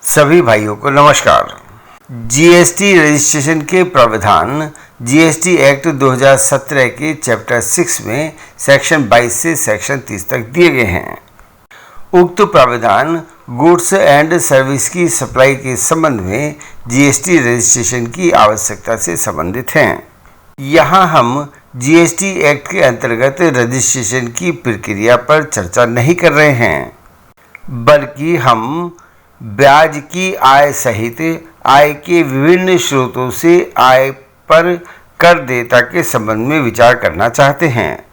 सभी भाइयों को नमस्कार। जीएसटी रजिस्ट्रेशन के प्रावधान जीएसटी एक्ट 2017 के चैप्टर 6 में सेक्शन 22 से सेक्शन 30 तक दिए गए हैं। उक्त प्रावधान गुड्स एंड सर्विस की सप्लाई के संबंध में जीएसटी रजिस्ट्रेशन की आवश्यकता से संबंधित हैं। यहाँ हम जीएसटी एक्ट के अंतर्गत रजिस्ट्रेशन की प्रक्रिया पर चर्चा नहीं कर रहे हैं, बल्कि हम ब्याज की आय सहित आय के विभिन्न स्रोतों से आय पर कर देयता के संबंध में विचार करना चाहते हैं,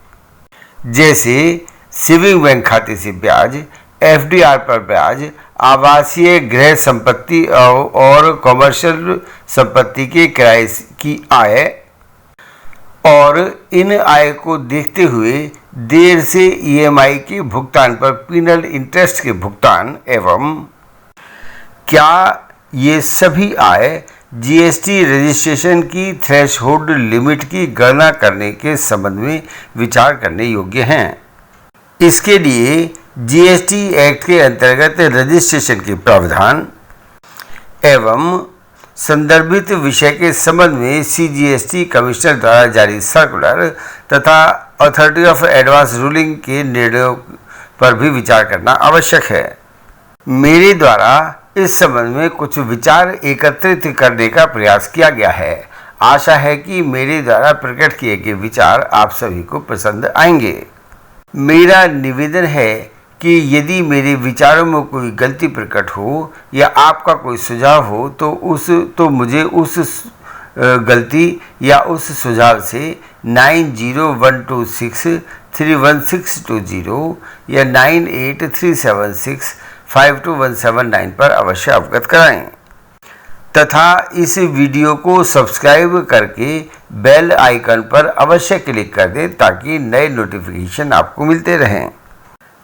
जैसे सेविंग बैंक खाते से ब्याज, एफडीआर पर ब्याज, आवासीय गृह संपत्ति और कॉमर्शियल संपत्ति के किराए की आय, और इन आय को देखते हुए देर से ईएमआई के भुगतान पर पिनल इंटरेस्ट के भुगतान एवं क्या ये सभी आय जीएसटी रजिस्ट्रेशन की थ्रेशहोल्ड लिमिट की गणना करने के संबंध में विचार करने योग्य हैं। इसके लिए जीएसटी एक्ट के अंतर्गत रजिस्ट्रेशन के प्रावधान एवं संदर्भित विषय के संबंध में सीजीएसटी कमिश्नर द्वारा जारी सर्कुलर तथा अथॉरिटी ऑफ एडवांस रूलिंग के निर्णयों पर भी विचार करना आवश्यक है। मेरे द्वारा इस संबंध में कुछ विचार एकत्रित करने का प्रयास किया गया है। आशा है कि मेरे द्वारा प्रकट किए गए विचार आप सभी को पसंद आएंगे। मेरा निवेदन है कि यदि मेरे विचारों में कोई गलती प्रकट हो या आपका कोई सुझाव हो तो मुझे उस गलती या उस सुझाव से 9012631620 या 9837652179 पर अवश्य अवगत कराएं तथा इस वीडियो को सब्सक्राइब करके बेल आइकन पर अवश्य क्लिक कर दें ताकि नए नोटिफिकेशन आपको मिलते रहें,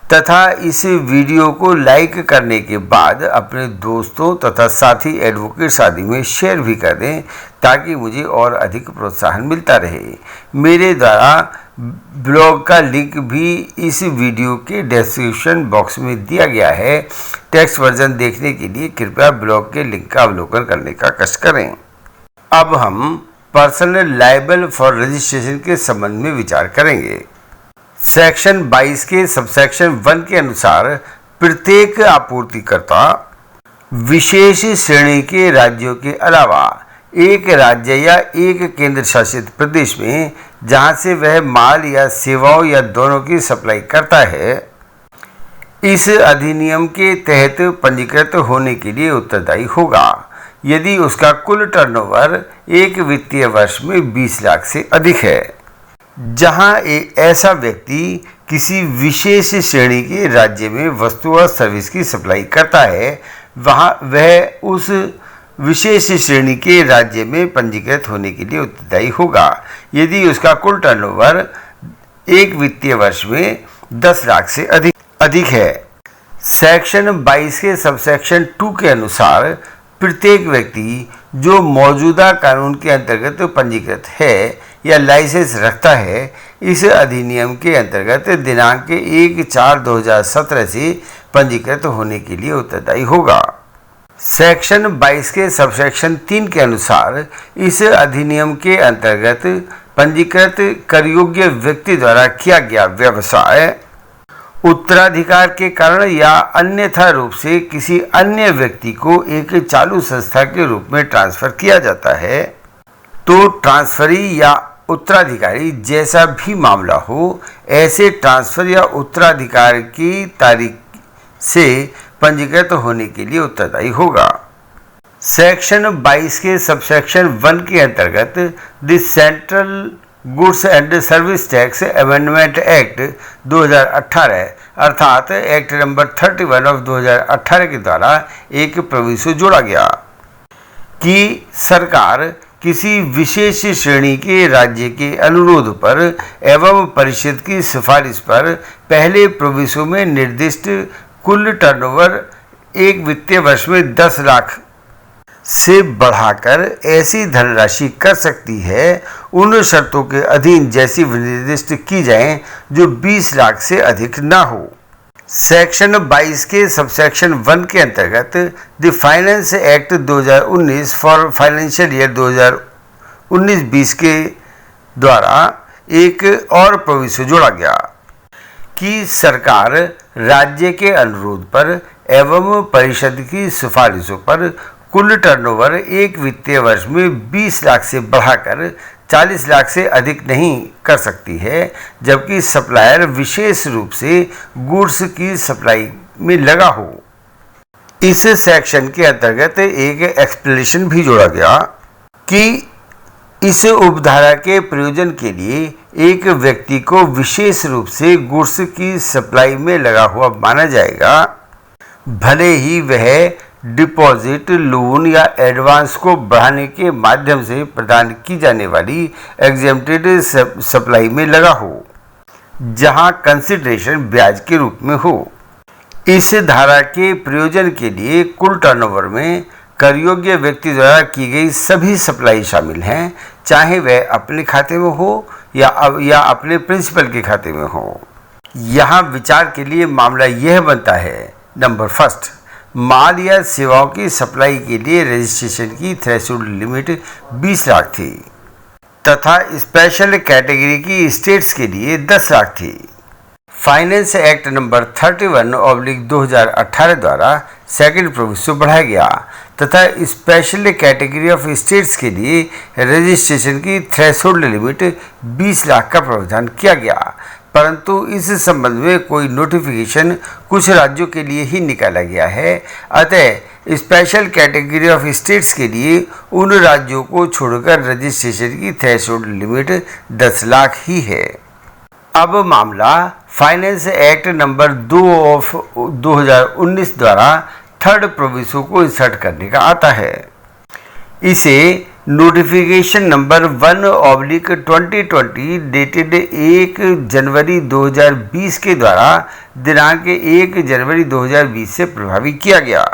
तथा इस वीडियो को लाइक करने के बाद अपने दोस्तों तथा साथी एडवोकेट्स आदि में शेयर भी कर दें ताकि मुझे और अधिक प्रोत्साहन मिलता रहे। मेरे द्वारा ब्लॉग का लिंक भी इस वीडियो के डिस्क्रिप्शन बॉक्स में दिया गया है। टेक्स्ट वर्जन देखने के लिए कृपया ब्लॉग के लिंक का अवलोकन करने का कष्ट करें। अब हम पर्सनल लायबल फॉर रजिस्ट्रेशन के संबंध में विचार करेंगे। सेक्शन 22 के सबसेक्शन 1 के अनुसार प्रत्येक आपूर्तिकर्ता विशेष श्रेणी के राज्यों के अलावा एक राज्य या एक केंद्र शासित प्रदेश में जहां से वह माल या सेवाओं या दोनों की सप्लाई करता है, इस अधिनियम के तहत पंजीकृत होने के लिए उत्तरदायी होगा यदि उसका कुल टर्नओवर एक वित्तीय वर्ष में 20 लाख से अधिक है। जहां एक ऐसा व्यक्ति किसी विशेष श्रेणी के राज्य में वस्तु और सर्विस की सप्लाई करता है, वहां वह उस विशेष श्रेणी के राज्य में पंजीकृत होने के लिए उत्तरदायी होगा यदि उसका कुल टर्नओवर एक वित्तीय वर्ष में 10 लाख से अधिक है। सेक्शन 22 के सबसेक्शन 2 के अनुसार प्रत्येक व्यक्ति जो मौजूदा कानून के अंतर्गत पंजीकृत है या लाइसेंस रखता है, इस अधिनियम के अंतर्गत दिनांक 1/4/2017 से पंजीकृत होने के लिए उत्तरदायी होगा। सेक्शन 22 के सबसेक्शन 3 के अनुसार इस अधिनियम के अंतर्गत पंजीकृत करयोग्य व्यक्ति द्वारा किया गया व्यवसाय उत्तराधिकार के कारण या अन्यथा रूप से किसी अन्य व्यक्ति को एक चालू संस्था के रूप में ट्रांसफर किया जाता है, तो ट्रांसफरी या उत्तराधिकारी जैसा भी मामला हो, ऐसे ट्रांसफर या उत्तराधिकार की तारीख से पंजीकृत होने के लिए उत्तरदायी होगा। सेक्शन 22 के सबसेक्शन 1 के अंतर्गत the central goods and service tax amendment act 2018 अर्थात एक्ट नंबर 31 ऑफ 2018 के द्वारा एक प्रोविजो जोड़ा गया कि सरकार किसी विशेष श्रेणी के राज्य के अनुरोध पर एवं परिषद की सिफारिश पर पहले प्रोविजो में निर्दिष्ट कुल टर्नओवर एक वित्तीय वर्ष में 10 लाख से बढ़ाकर ऐसी धनराशि कर सकती है उन शर्तों के अधीन जैसी निर्दिष्ट की जाए जो 20 लाख से अधिक ना हो। सेक्शन 22 के सबसेक्शन 1 के अंतर्गत the finance act 2019 for financial year 2019-20 के द्वारा एक और प्रोविजन जोड़ा गया कि सरकार राज्य के अनुरोध पर एवं परिषद की सिफारिशों पर कुल टर्नओवर एक वित्तीय वर्ष में 20 लाख से बढ़ाकर 40 लाख से अधिक नहीं कर सकती है, जबकि सप्लायर विशेष रूप से गुड्स की सप्लाई में लगा हो। इस सेक्शन के अंतर्गत एक एक्सप्लेनेशन भी जोड़ा गया कि इस उपधारा के प्रयोजन के लिए एक व्यक्ति को विशेष रूप से गुड्स की सप्लाई में लगा हुआ माना जाएगा, भले ही वह डिपॉजिट, लोन या एडवांस को बढ़ाने के माध्यम से प्रदान की जाने वाली एग्जेम्प्टेड सप्लाई में लगा हो, जहां कंसिडरेशन ब्याज के रूप में हो। इस धारा के प्रयोजन के लिए कुल टर्नओवर में करयोग्य व्यक्ति द्वारा की गई सभी सप्लाई शामिल हैं, चाहे वह अपने खाते में हो या अपने प्रिंसिपल के खाते में हो। यहाँ विचार के लिए मामला यह बनता है, नंबर फर्स्ट, माल या सेवाओं की सप्लाई के लिए रजिस्ट्रेशन की थ्रेशोल्ड लिमिट 20 लाख थी तथा स्पेशल कैटेगरी की स्टेट्स के लिए 10 लाख थी। फाइनेंस एक्ट नंबर 31/2018 द्वारा सेकंड प्रोविजन बढ़ाया गया तथा स्पेशल कैटेगरी ऑफ स्टेट्स के लिए रजिस्ट्रेशन की थ्रेशोल्ड लिमिट 20 लाख का प्रावधान किया गया, परंतु इस संबंध में कोई नोटिफिकेशन कुछ राज्यों के लिए ही निकाला गया है। अतः स्पेशल कैटेगरी ऑफ स्टेट्स के लिए उन राज्यों को छोड़कर रजिस्ट्रेशन की थ्रेशोल्ड लिमिट 10 लाख ही है। अब मामला फाइनेंस एक्ट नंबर 2/2019 द्वारा थर्ड प्रोविजन को इंसर्ट करने का आता है। इसे नोटिफिकेशन नंबर 1/2020 डेटेड 1 जनवरी 2020 के द्वारा दिनांक 1 जनवरी 2020 से प्रभावी किया गया।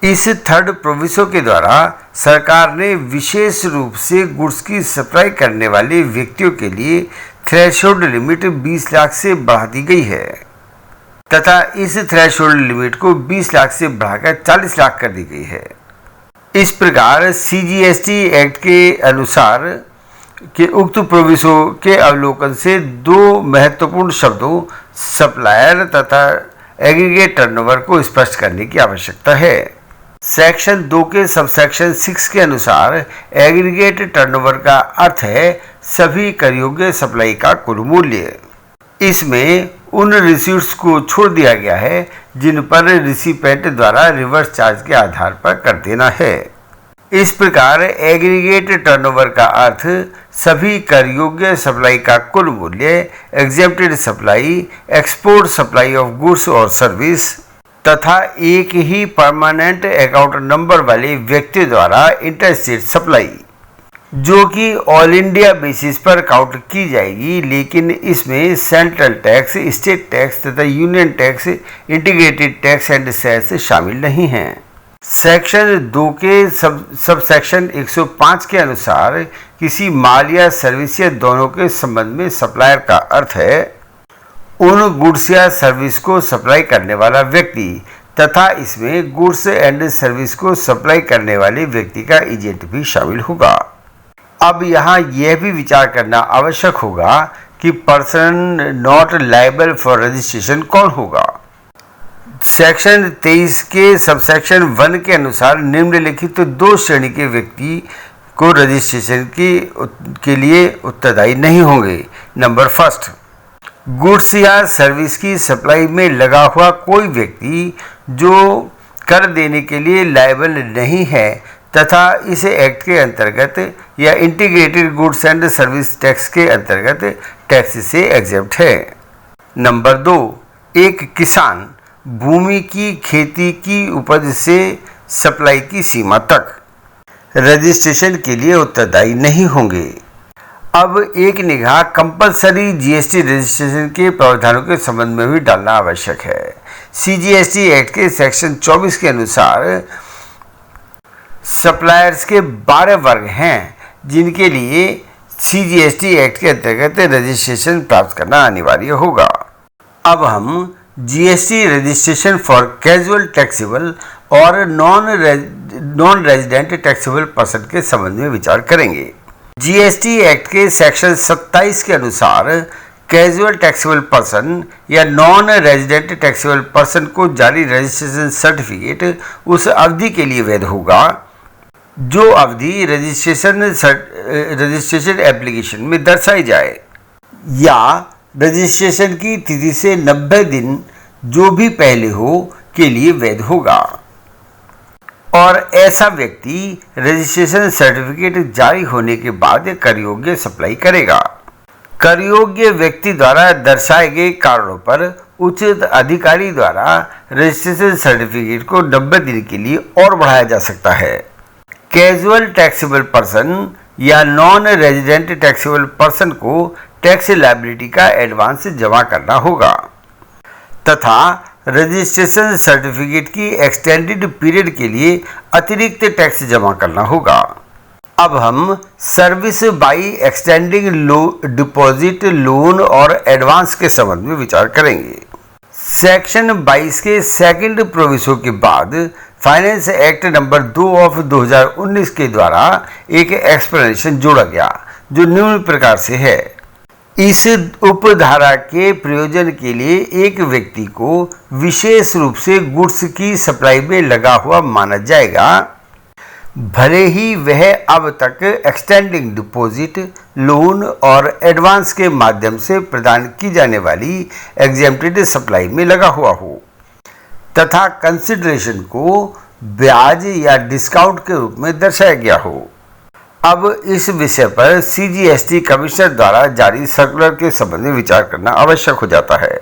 इस थर्ड प्रोविजन के द्वारा सरकार ने विशेष रूप से गुड्स की सप्लाई करने वाले व्यक्तियों के लिए थ्रेशोल्ड लिमिट 20 लाख से बढ़ा दी गई है तथा इस थ्रेशोल्ड लिमिट को 20 लाख से बढ़ाकर 40 लाख कर दी गई है। इस प्रकार CGST एक्ट के अनुसार के उक्त प्रोविजन के अवलोकन से दो महत्वपूर्ण शब्दों सप्लायर तथा एग्रीगेट टर्नओवर को स्पष्ट करने की आवश्यकता है। सेक्शन 2 के सबसेक्शन 6 के अनुसार एग्रीगेट टर्नओवर का अर्थ है सभी करयोग्य सप्लाई का कुल मूल्य। इसमें उन रिसीट्स को छोड़ दिया गया है जिन पर रिसिपेंट द्वारा रिवर्स चार्ज के आधार पर कर देना है। इस प्रकार एग्रीगेट टर्नओवर का अर्थ सभी करयोग्य सप्लाई का कुल मूल्य, exempted supply, export supply of goods और सर्विस तथा एक ही परमानेंट अकाउंट नंबर वाले व्यक्ति द्वारा इंटरस्टेट सप्लाई, जो कि ऑल इंडिया बेसिस पर काउंट की जाएगी, लेकिन इसमें सेंट्रल टैक्स, स्टेट टैक्स तथा union tax, integrated tax and cess शामिल नहीं हैं। सेक्शन 2 के सबसेक्शन 105 के अनुसार किसी माल या सर्विस या दोनों के संबंध में सप्लायर का अर्थ है उन गुड्स या सर्विस को सप्लाई करने वाला व्यक्ति तथा इसमें गुड्स एंड सर्विस को सप्लाई करने वाले व्यक्ति का एजेंट भी शामिल होगा। अब यहाँ यह भी विचार करना आवश्यक होगा कि person not liable for registration कौन होगा। सेक्शन 23 के सबसेक्शन 1 के अनुसार निम्नलिखित दो श्रेणी के व्यक्ति को रजिस्ट्रेशन के लिए उत्तरदायी नहीं होंगे। नंबर फर्स्ट, गुड्स या सर्विस की सप्लाई में लगा हुआ कोई व्यक्ति जो कर देने के लिए लायबल नहीं है तथा इस एक्ट के अंतर्गत या integrated goods and service tax के अंतर्गत टैक्स से एग्जेम्प्ट है। नंबर 2, एक किसान भूमि की खेती की उपज से सप्लाई की सीमा तक रजिस्ट्रेशन के लिए उत्तरदायी नहीं होंगे। अब एक निगाह कंपलसरी GST रजिस्ट्रेशन के प्रावधानों के संबंध में भी डालना आवश्यक है। CGST एक्ट के सेक्शन 24 के अनुसार सप्लायर्स के 12 वर्ग हैं जिनके लिए CGST एक्ट के अंतर्गत रजिस्ट्रेशन प्राप्त करना अनिवार्य होगा। अब हम GST registration for casual taxable और नॉन रेजिडेंट टैक्सेबल पर्सन के संबंध में विचार करेंगे। जीएसटी एक्ट के सेक्शन 27 के अनुसार कैजुअल टैक्सेबल पर्सन या नॉन रेजिडेंट टैक्सेबल पर्सन को जारी रजिस्ट्रेशन सर्टिफिकेट उस अवधि के लिए वैध होगा जो अवधि रजिस्ट्रेशन एप्लीकेशन में दर्शाई जाए, या रजिस्ट्रेशन की तिथि से 90 दिन जो भी पहले हो के लिए वैध होगा, और ऐसा व्यक्ति रजिस्ट्रेशन सर्टिफिकेट जारी होने के बाद कर योग्य सप्लाई करेगा। कर योग्य व्यक्ति द्वारा दर्शाए गए कारणों पर उचित अधिकारी द्वारा रजिस्ट्रेशन सर्टिफिकेट को 90 दिन के लिए और बढ़ाया जा सकता है। कैजुअल टैक्सेबल पर्सन या नॉन रेजिडेंट टैक्सेबल पर्सन को टैक्स लायबिलिटी का एडवांस जमा करना होगा तथा रजिस्ट्रेशन सर्टिफिकेट की एक्सटेंडेड पीरियड के लिए अतिरिक्त टैक्स जमा करना होगा। अब हम service by extending deposit, loan और एडवांस के संबंध में विचार करेंगे। सेक्शन 22 के सेकंड प्रोविजन के बाद फाइनेंस एक्ट नंबर 2 ऑफ 2019 के द्वारा एक एक्सप्लेनेशन जोड़ा गया जो निम्न प्रकार से है। इस उपधारा के प्रयोजन के लिए एक व्यक्ति को विशेष रूप से गुड्स की सप्लाई में लगा हुआ माना जाएगा, भले ही वह अब तक एक्सटेंडिंग डिपॉजिट, लोन और एडवांस के माध्यम से प्रदान की जाने वाली एग्जेम्प्टेड सप्लाई में लगा हुआ हो तथा कंसिडरेशन को ब्याज या डिस्काउंट के रूप में दर्शाया गया हो। अब इस विषय पर सीजीएसटी कमिश्नर द्वारा जारी सर्कुलर के संबंध में विचार करना आवश्यक हो जाता है।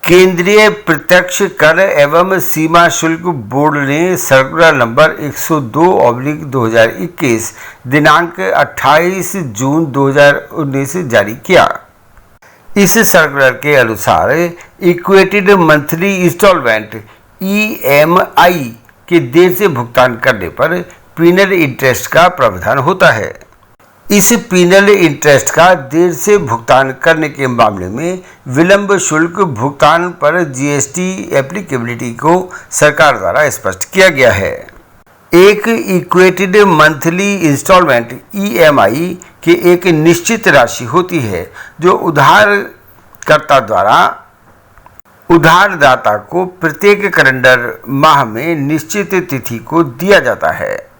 केंद्रीय प्रत्यक्ष कर एवं सीमा शुल्क बोर्ड ने सर्कुलर नंबर 102/2021 दिनांक 28 जून 2019 जारी किया। इस सर्कुलर के अनुसार इक्वेटेड मंथली इंस्टॉलमेंट EMI के देर से भुगतान करने पर पीनल इंटरेस्ट का प्रावधान होता है। इस पीनल इंटरेस्ट का देर से भुगतान करने के मामले में विलंब शुल्क भुगतान पर जीएसटी एप्लीकेबिलिटी को सरकार द्वारा स्पष्ट किया गया है। एक इक्वेटेड मंथली इंस्टॉलमेंट EMI की एक निश्चित राशि होती है जो उधारकर्ता द्वारा उधारदाता को प्रत्येक कैलेंडर माह में निश्चित तिथि को दिया जाता है।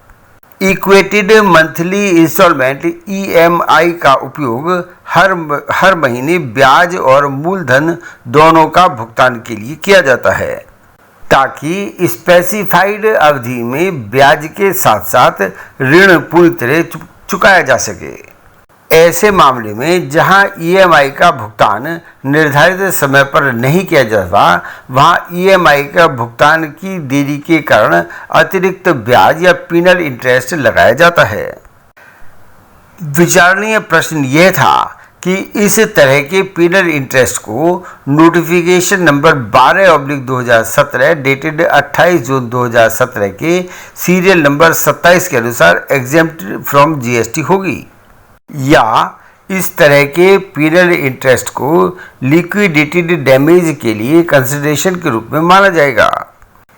इक्वेटेड मंथली इंस्टॉलमेंट EMI का उपयोग हर महीने ब्याज और मूलधन दोनों का भुगतान के लिए किया जाता है ताकि स्पेसिफाइड अवधि में ब्याज के साथ साथ ऋण पूरी तरह चुकाया जा सके। ऐसे मामले में जहां EMI का भुगतान निर्धारित समय पर नहीं किया जाता, वहां EMI का भुगतान की देरी के कारण अतिरिक्त ब्याज या पीनल इंटरेस्ट लगाया जाता है। विचारणीय प्रश्न यह था कि इस तरह के पीनल इंटरेस्ट को नोटिफिकेशन नंबर 12/2017 डेटेड 28 जून 2017 के सीरियल नंबर 27 के अनुसार एग्जेम्प्ट फ्रॉम जीएसटी होगी, या इस तरह के पीनल इंटरेस्ट को लिक्विडेटेड डैमेज के लिए कंसिडरेशन के रूप में माना जाएगा,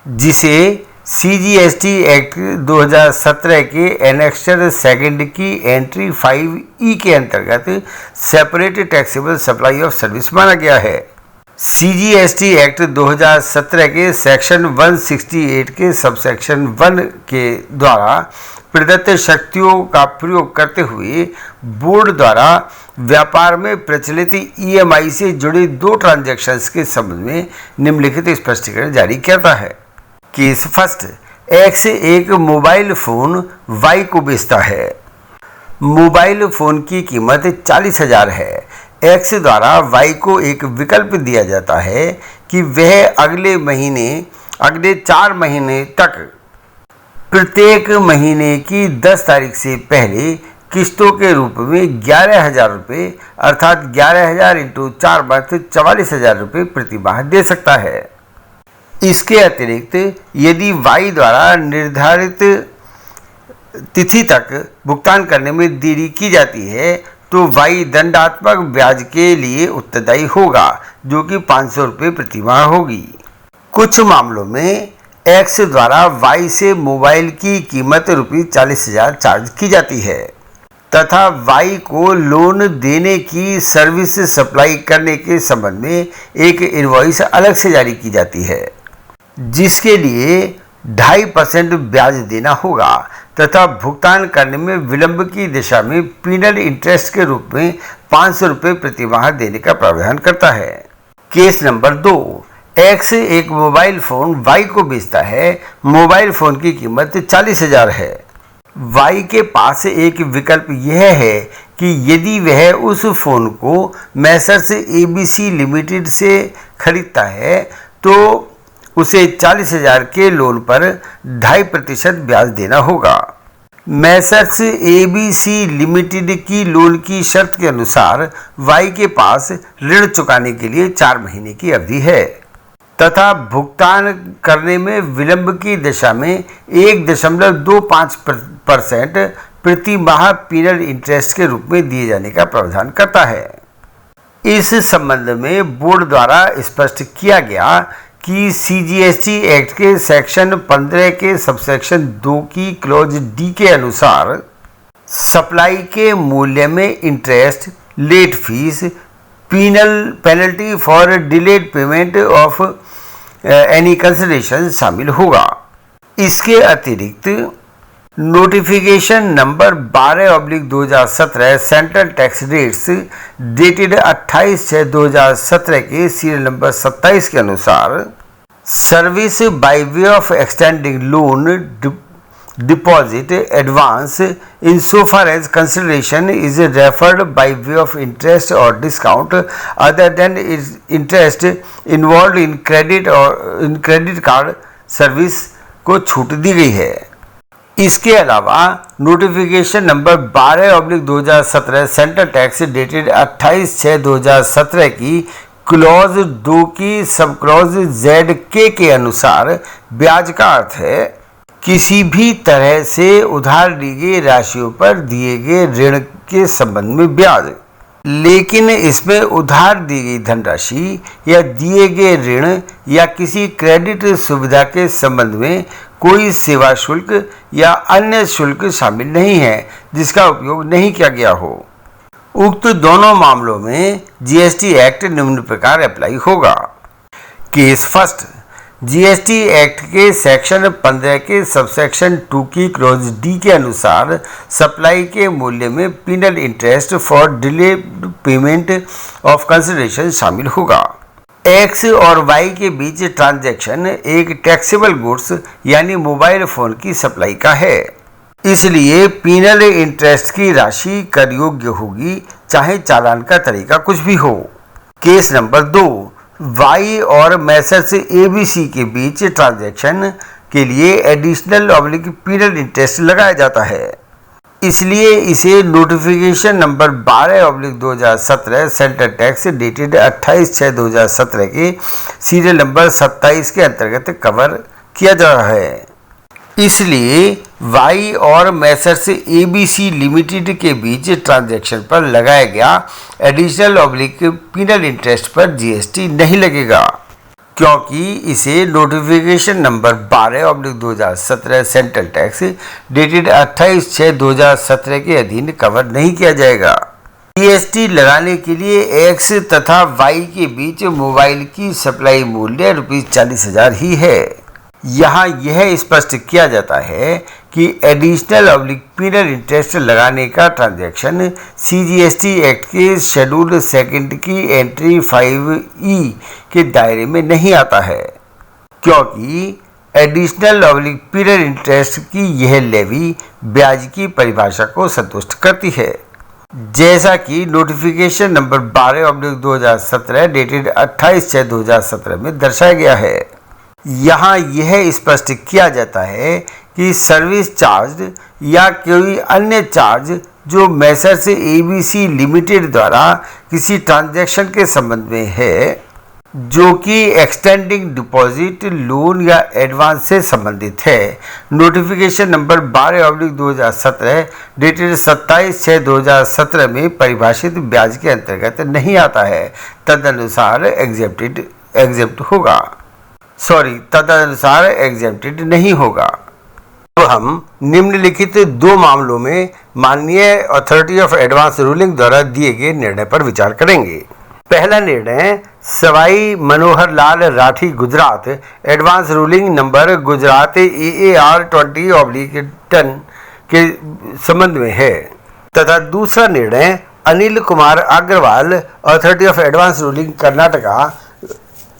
जिसे सीजीएसटी एक्ट 2017 के एनेक्सर सेकंड की एंट्री 5E के अंतर्गत separate taxable supply of service माना गया है। सीजीएसटी एक्ट 2017 के सेक्शन 168 के सबसेक्शन 1 के द्वारा प्रदत्त शक्तियों का प्रयोग करते हुए बोर्ड द्वारा व्यापार में प्रचलित EMI से जुड़े 2 ट्रांजैक्शंस के संबंध में निम्नलिखित स्पष्टीकरण जारी करता है। केस फर्स्ट, X एक मोबाइल फोन Y को बेचता है। मोबाइल फोन की कीमत 40,000 है। X द्वारा Y को एक विकल्प दिया जाता है कि वह अगले 4 महीने तक प्रत्येक महीने की 10 तारीख से पहले किस्तों के रूप में 11,000 रुपये अर्थात 11,000 × 4 मंथ 44,000 रुपये प्रति माह दे सकता है। इसके अतिरिक्त यदि Y द्वारा निर्धारित तिथि तक भुगतान करने में देरी की जाती है तो वाई दंडात्मक ब्याज के लिए उत्तरदायी होगा, जो कि 500 रुपये प्रति माह होगी। कुछ मामलों में एक्स द्वारा वाई से मोबाइल की कीमत ₹40,000 चार्ज की जाती है तथा वाई को लोन देने की सर्विस सप्लाई करने के संबंध में एक इनवॉइस अलग से जारी की जाती है, जिसके लिए 2.5% ब्याज देना होगा तथा भुगतान करने में विलंब की दिशा में पीनल इंटरेस्ट के रूप में 500 रुपये प्रति माह देने का प्रावधान करता है। केस नंबर 2, एक्स एक मोबाइल फोन वाई को बेचता है। मोबाइल फोन की कीमत 40,000 है। वाई के पास एक विकल्प यह है कि यदि वह उस फोन को मैसर्स एबीसी लिमिटेड से खरीदता है तो उसे 40,000 के लोन पर 2.5% ब्याज देना होगा। मैसर्स एबीसी लिमिटेड की लोन की शर्त के अनुसार वाई के पास ऋण चुकाने के लिए 4 महीने की अवधि है तथा भुगतान करने में विलंब की दिशा में 1.25% प्रति माह पीनल इंटरेस्ट के रूप में दिए जाने का प्रावधान करता है। इस संबंध में बोर्ड द्वारा स्पष्ट किया गया कि सीजीएसटी एक्ट के सेक्शन 15 के सबसेक्शन 2 की क्लॉज डी के अनुसार सप्लाई के मूल्य में interest, late fees, penalty for delayed payment of any consideration शामिल होगा। इसके अतिरिक्त notification number 12/2017 central tax rates dated 28/6/2017 के सीरियल नंबर 27 के अनुसार service by way of extending loan deposit advance insofar as consideration is referred by way of interest or discount other than its interest involved in credit card service को छूट दी गई है। इसके अलावा notification number 12/2017 central tax dated 28/6/2017 की clause 2 की sub clause ZK के अनुसार ब्याज का अर्थ है किसी भी तरह से उधार ली गई राशियों पर दिए गए ऋण के संबंध में ब्याज, लेकिन इसमें उधार दी गई धनराशि या दिए गए ऋण या किसी क्रेडिट सुविधा के संबंध में कोई सेवा शुल्क या अन्य शुल्क शामिल नहीं है जिसका उपयोग नहीं किया गया हो। उक्त दोनों मामलों में जीएसटी एक्ट निम्न प्रकार अप्लाई होगा। केस फर्स्ट, जीएसटी एक्ट के सेक्शन 15 के सबसेक्शन 2 की क्लॉज डी के अनुसार सप्लाई के मूल्य में penal interest for delay payment of consideration शामिल होगा। एक्स और वाई के बीच ट्रांजैक्शन एक टैक्सेबल गुड्स यानी मोबाइल फोन की सप्लाई का है, इसलिए पीनल इंटरेस्ट की राशि कर योग्य होगी चाहे चालान का तरीका कुछ भी हो। केस नंबर 2, वाई और मैसर्स एबीसी के बीच ट्रांजैक्शन के लिए एडिशनल पीनल इंटरेस्ट लगाया जाता है, इसलिए इसे notification number 12/2017 central tax dated 28/6/2017 के सीरियल नंबर 27 के अंतर्गत कवर किया जा रहा है। इसलिए वाई और मैसर्स एबीसी लिमिटेड के बीच ट्रांजैक्शन पर लगाया गया एडिशनल पीनल इंटरेस्ट पर जीएसटी नहीं लगेगा, क्योंकि इसे notification number 12/2017 central tax dated 28/6/2017 के अधीन कवर नहीं किया जाएगा। जीएसटी लगाने के लिए एक्स तथा वाई के बीच मोबाइल की सप्लाई मूल्य ₹40,000 ही है। यहाँ यह स्पष्ट किया जाता है कि एडिशनल पीनल इंटरेस्ट लगाने का ट्रांजैक्शन सीजीएसटी एक्ट के शेड्यूल 2 की एंट्री 5E के दायरे में नहीं आता है, क्योंकि एडिशनल पीनल इंटरेस्ट की यह लेवी ब्याज की परिभाषा को संतुष्ट करती है, जैसा कि नोटिफिकेशन नंबर 12/2017 डेटेड 28/6/2017 में दर्शाया गया है। यहाँ यह स्पष्ट किया जाता है कि सर्विस चार्ज या कोई अन्य चार्ज जो मैसर्स एबीसी लिमिटेड द्वारा किसी ट्रांजैक्शन के संबंध में है, जो कि एक्सटेंडिंग डिपॉजिट, लोन या एडवांस से संबंधित है। नोटिफिकेशन नंबर 12/2017 डेटेड 27/6/2017 में परिभाषित ब्याज के अंतर्गत नहीं आता है, तदनुसार एग्जेम्प्टेड नहीं होगा। तो हम निम्नलिखित दो मामलों में माननीय अथॉरिटी ऑफ एडवांस रूलिंग द्वारा दिए गए निर्णय पर विचार करेंगे। पहला निर्णय Sawai Manohar Lal Rathi Gujarat advance ruling number Gujarat AAR 20/10 के संबंध में है तथा दूसरा निर्णय Anil Kumar Agarwal authority of advance ruling Karnataka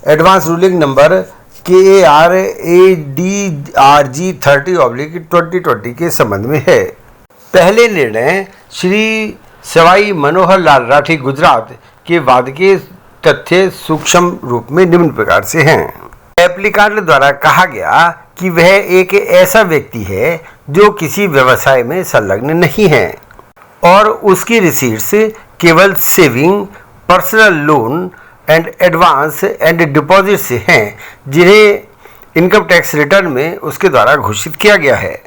advance ruling number KARADRG 30/2020 के संबंध में है। पहले निर्णय श्री सवाई मनोहर लाल राठी गुजरात के वाद के तथ्य सूक्ष्म रूप में निम्न प्रकार से हैं। एप्लीकेंट द्वारा कहा गया कि वह एक ऐसा व्यक्ति है जो किसी व्यवसाय में संलग्न नहीं है और उसकी रिसीट्स केवल saving, personal loan and advance and deposit से हैं, जिन्हें इनकम टैक्स रिटर्न में उसके द्वारा घोषित किया गया है।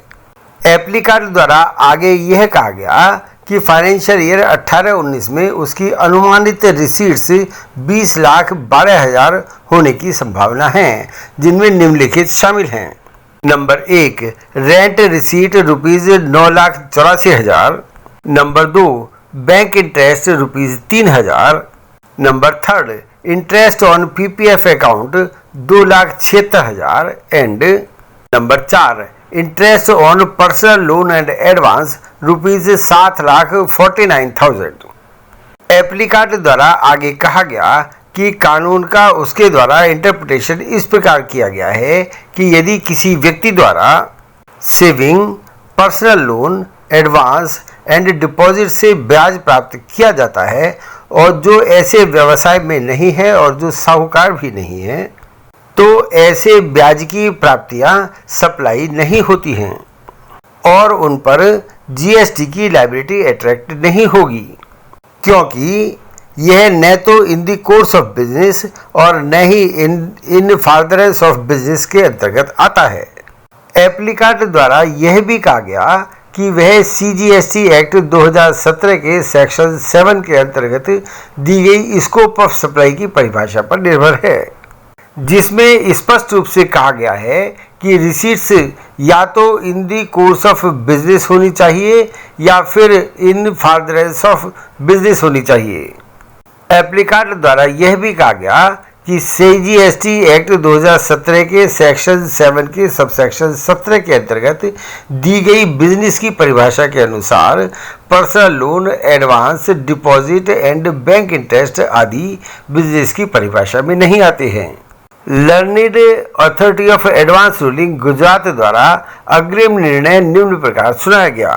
एप्लीकेंट द्वारा आगे यह कहा गया कि फाइनेंशियल ईयर 18-19 में उसकी अनुमानित रिसीट्स 20,12,000 होने की संभावना है, जिनमें निम्नलिखित शामिल हैं। Number 1 rent receipt ₹9,84,000। Number 2 bank interest ₹3,000। Number 3 interest on PPF account 2,76,000 and number 4 interest on personal loan and advance ₹7,49,000। Applicant द्वारा आगे कहा गया कि कानून का उसके द्वारा इंटरप्रिटेशन इस प्रकार किया गया है कि यदि किसी व्यक्ति द्वारा saving, personal loan, advance and deposit से ब्याज प्राप्त किया जाता है और जो ऐसे व्यवसाय में नहीं है और जो साहूकार भी नहीं है, तो ऐसे ब्याज की प्राप्तियां सप्लाई नहीं होती हैं और उन पर GST की लायबिलिटी अट्रैक्ट नहीं होगी, क्योंकि यह न तो in the course of business और न ही इन फर्दरेंस ऑफ बिजनेस के अंतर्गत आता है। एप्लीकेंट द्वारा यह भी कहा गया कि वह CGST एक्ट 2017 के सेक्शन 7 के अंतर्गत दी गई स्कोप ऑफ सप्लाई की परिभाषा पर निर्भर है, जिसमें स्पष्ट रूप से कहा गया है कि रिसीट्स या तो इन दी कोर्स ऑफ बिजनेस होनी चाहिए या फिर इन फर्दरेंस ऑफ बिजनेस होनी चाहिए। एप्लीकेंट द्वारा यह भी कहा गया कि CGST एक्ट 2017 के सेक्शन 7 के सबसेक्शन 17 के अंतर्गत दी गई बिजनेस की परिभाषा के अनुसार personal loan, advance, deposit and bank interest आदि बिजनेस की परिभाषा में नहीं आते हैं। Learned authority of advance ruling Gujarat द्वारा अग्रिम निर्णय निम्न प्रकार सुनाया गया।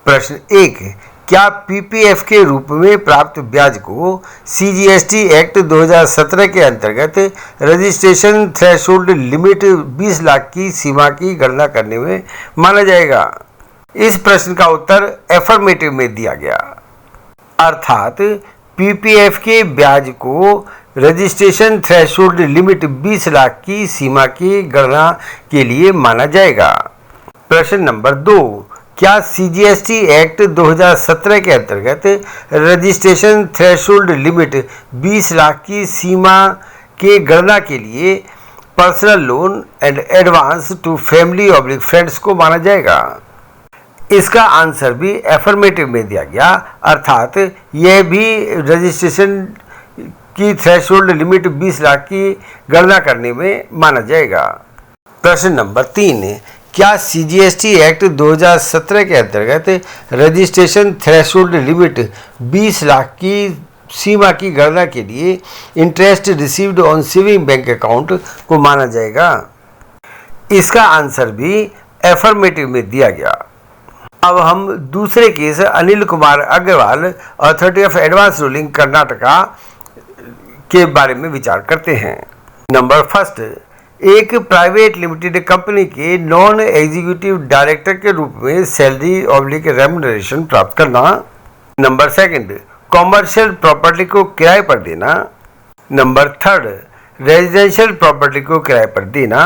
प्रश्न 1 क्या PPF के रूप में प्राप्त ब्याज को CGST एक्ट 2017 के अंतर्गत रजिस्ट्रेशन थ्रेशोल्ड लिमिट 20 लाख की सीमा की गणना करने में माना जाएगा? इस प्रश्न का उत्तर एफर्मेटिव में दिया गया, अर्थात PPF के ब्याज को रजिस्ट्रेशन थ्रेशोल्ड लिमिट 20 लाख की सीमा की गणना के लिए माना जाएगा। प्रश्न नंबर 2 क्या CGST एक्ट 2017 के अंतर्गत रजिस्ट्रेशन थ्रेशोल्ड लिमिट 20 लाख की सीमा के गणना के लिए personal loan and advance to family oblique friends को माना जाएगा? इसका आंसर भी एफर्मेटिव में दिया गया, अर्थात यह भी रजिस्ट्रेशन की थ्रेशोल्ड लिमिट 20 लाख की गणना करने में माना जाएगा। प्रश्न नंबर 3 क्या CGST एक्ट 2017 के अंतर्गत रजिस्ट्रेशन थ्रेशोल्ड लिमिट 20 लाख की सीमा की गणना के लिए interest received on saving bank account को माना जाएगा? इसका आंसर भी एफर्मेटिव में दिया गया। अब हम दूसरे case Anil Kumar Agarwal authority of advance ruling Karnataka के बारे में विचार करते हैं। नंबर 1 एक प्राइवेट लिमिटेड कंपनी के नॉन एग्जीक्यूटिव डायरेक्टर के रूप में सैलरी ऑब्लिक रेम्युनरेशन प्राप्त करना। नंबर 2 कॉमर्शियल प्रॉपर्टी को किराए पर देना। नंबर 3, रेजिडेंशियल प्रॉपर्टी को किराए पर देना।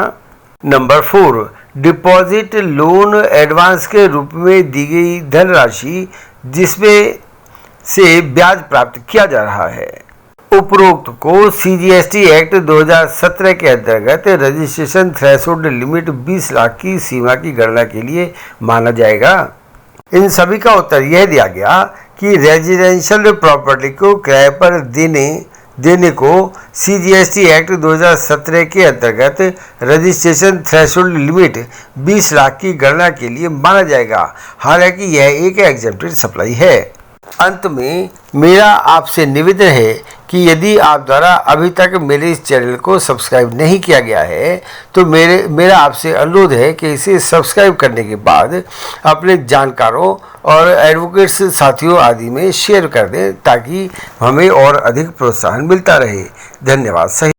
नंबर 4, डिपॉजिट लोन एडवांस के रूप में दी गई धनराशि जिसमें से ब्याज प्राप्त किया जा रहा है। उपरोक्त को CGST एक्ट 2017 के अंतर्गत रजिस्ट्रेशन थ्रेशोल्ड लिमिट 20 लाख की सीमा की गणना के लिए माना जाएगा। इन सभी का उत्तर यह दिया गया कि रेजिडेंशियल प्रॉपर्टी को किराए पर देने को CGST एक्ट 2017 के अंतर्गत रजिस्ट्रेशन थ्रेशोल्ड लिमिट 20 लाख की गणना के लिए माना जाएगा। हालांकि यह एक एग्जेम्प्टेड सप्लाई है। अंत में मेरा आपसे निवेदन है कि यदि आप द्वारा अभी तक मेरे इस चैनल को सब्सक्राइब नहीं किया गया है तो मेरा आपसे अनुरोध है कि इसे सब्सक्राइब करने के बाद अपने जानकारों और एडवोकेट्स साथियों आदि में शेयर कर दें ताकि हमें और अधिक प्रोत्साहन मिलता रहे। धन्यवाद। सही।